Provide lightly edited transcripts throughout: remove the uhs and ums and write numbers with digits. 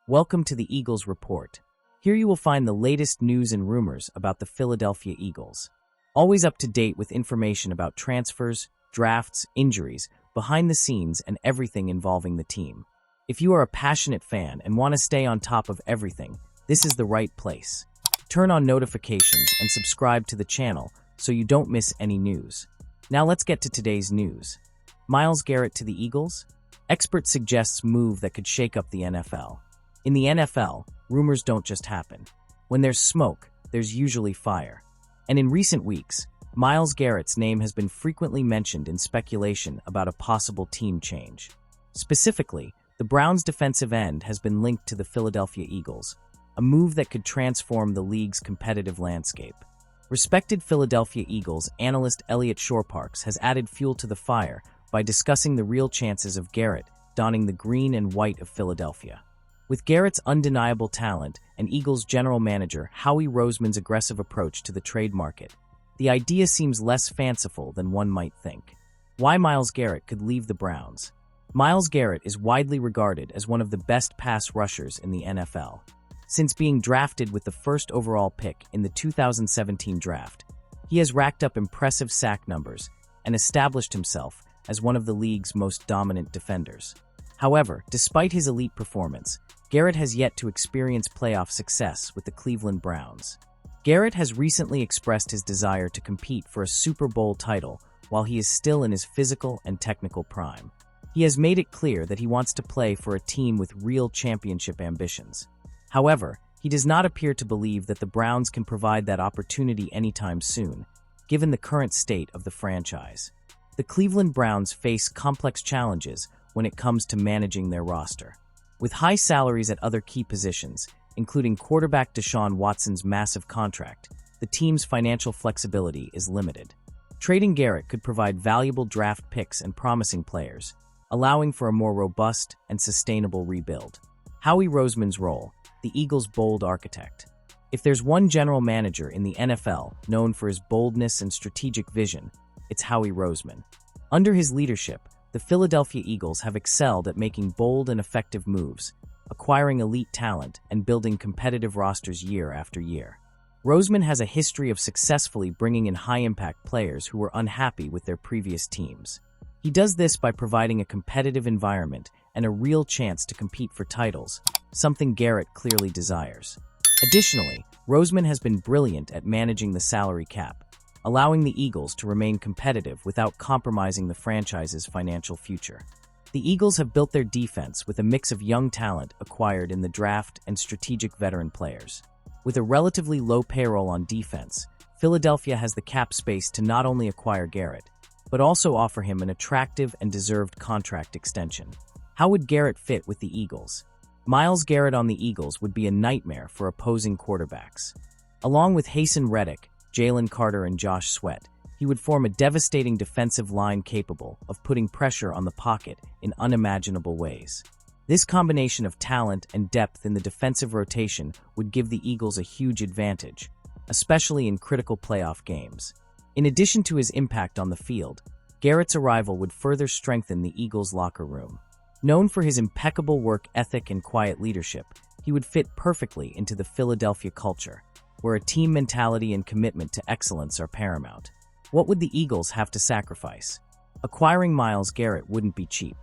Welcome to the Eagles Report. Here you will find the latest news and rumors about the Philadelphia Eagles. Always up to date with information about transfers, drafts, injuries, behind the scenes, and everything involving the team. If you are a passionate fan and want to stay on top of everything, this is the right place. Turn on notifications and subscribe to the channel so you don't miss any news. Now let's get to today's news. Myles Garrett to the Eagles? Expert suggests move that could shake up the NFL. In the NFL, rumors don't just happen. When there's smoke, there's usually fire. And in recent weeks, Myles Garrett's name has been frequently mentioned in speculation about a possible team change. Specifically, the Browns' defensive end has been linked to the Philadelphia Eagles, a move that could transform the league's competitive landscape. Respected Philadelphia Eagles analyst Elliot Shorr-Parks has added fuel to the fire by discussing the real chances of Garrett donning the green and white of Philadelphia. With Garrett's undeniable talent and Eagles general manager Howie Roseman's aggressive approach to the trade market, the idea seems less fanciful than one might think. Why Myles Garrett could leave the Browns? Myles Garrett is widely regarded as one of the best pass rushers in the NFL. Since being drafted with the first overall pick in the 2017 draft, he has racked up impressive sack numbers and established himself as one of the league's most dominant defenders. However, despite his elite performance, Garrett has yet to experience playoff success with the Cleveland Browns. Garrett has recently expressed his desire to compete for a Super Bowl title while he is still in his physical and technical prime. He has made it clear that he wants to play for a team with real championship ambitions. However, he does not appear to believe that the Browns can provide that opportunity anytime soon, given the current state of the franchise. The Cleveland Browns face complex challenges when it comes to managing their roster. With high salaries at other key positions, including quarterback Deshaun Watson's massive contract, the team's financial flexibility is limited. Trading Garrett could provide valuable draft picks and promising players, allowing for a more robust and sustainable rebuild. Howie Roseman's role, the Eagles' bold architect. If there's one general manager in the NFL known for his boldness and strategic vision, it's Howie Roseman. Under his leadership, the Philadelphia Eagles have excelled at making bold and effective moves, acquiring elite talent, and building competitive rosters year after year. Roseman has a history of successfully bringing in high-impact players who were unhappy with their previous teams. He does this by providing a competitive environment and a real chance to compete for titles, something Garrett clearly desires. Additionally, Roseman has been brilliant at managing the salary cap, allowing the Eagles to remain competitive without compromising the franchise's financial future. The Eagles have built their defense with a mix of young talent acquired in the draft and strategic veteran players. With a relatively low payroll on defense, Philadelphia has the cap space to not only acquire Garrett, but also offer him an attractive and deserved contract extension. How would Garrett fit with the Eagles? Myles Garrett on the Eagles would be a nightmare for opposing quarterbacks. Along with Haason Reddick, Jalen Carter, and Josh Sweat, he would form a devastating defensive line capable of putting pressure on the pocket in unimaginable ways. This combination of talent and depth in the defensive rotation would give the Eagles a huge advantage, especially in critical playoff games. In addition to his impact on the field, Garrett's arrival would further strengthen the Eagles' locker room. Known for his impeccable work ethic and quiet leadership, he would fit perfectly into the Philadelphia culture, where a team mentality and commitment to excellence are paramount. What would the Eagles have to sacrifice? Acquiring Myles Garrett wouldn't be cheap.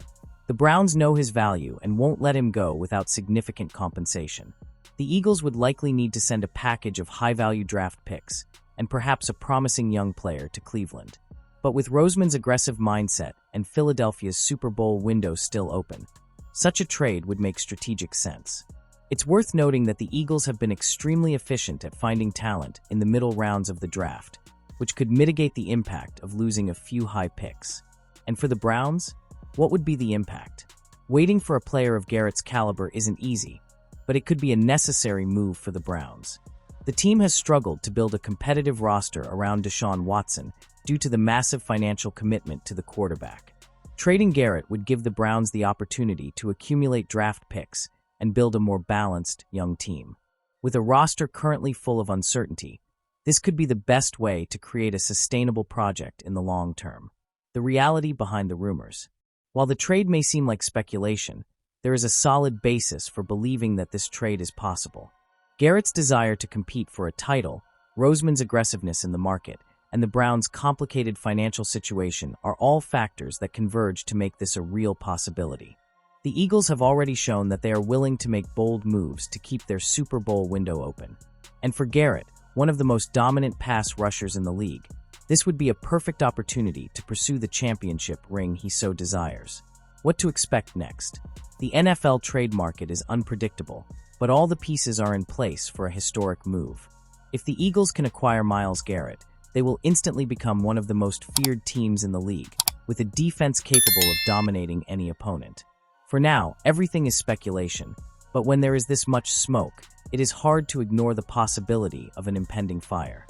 The Browns know his value and won't let him go without significant compensation. The Eagles would likely need to send a package of high-value draft picks and perhaps a promising young player to Cleveland. But with Roseman's aggressive mindset and Philadelphia's Super Bowl window still open, such a trade would make strategic sense. It's worth noting that the Eagles have been extremely efficient at finding talent in the middle rounds of the draft, which could mitigate the impact of losing a few high picks. And for the Browns, what would be the impact? Waiting for a player of Garrett's caliber isn't easy, but it could be a necessary move for the Browns. The team has struggled to build a competitive roster around Deshaun Watson due to the massive financial commitment to the quarterback. Trading Garrett would give the Browns the opportunity to accumulate draft picks and build a more balanced, young team. With a roster currently full of uncertainty, this could be the best way to create a sustainable project in the long term. The reality behind the rumors. While the trade may seem like speculation, there is a solid basis for believing that this trade is possible. Garrett's desire to compete for a title, Roseman's aggressiveness in the market, and the Browns' complicated financial situation are all factors that converge to make this a real possibility. The Eagles have already shown that they are willing to make bold moves to keep their Super Bowl window open. And for Garrett, one of the most dominant pass rushers in the league, this would be a perfect opportunity to pursue the championship ring he so desires. What to expect next? The NFL trade market is unpredictable, but all the pieces are in place for a historic move. If the Eagles can acquire Myles Garrett, they will instantly become one of the most feared teams in the league, with a defense capable of dominating any opponent. For now, everything is speculation, but when there is this much smoke, it is hard to ignore the possibility of an impending fire.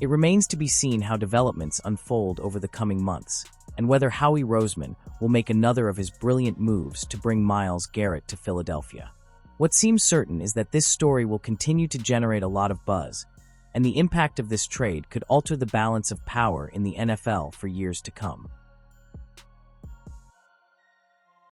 It remains to be seen how developments unfold over the coming months, and whether Howie Roseman will make another of his brilliant moves to bring Myles Garrett to Philadelphia. What seems certain is that this story will continue to generate a lot of buzz, and the impact of this trade could alter the balance of power in the NFL for years to come.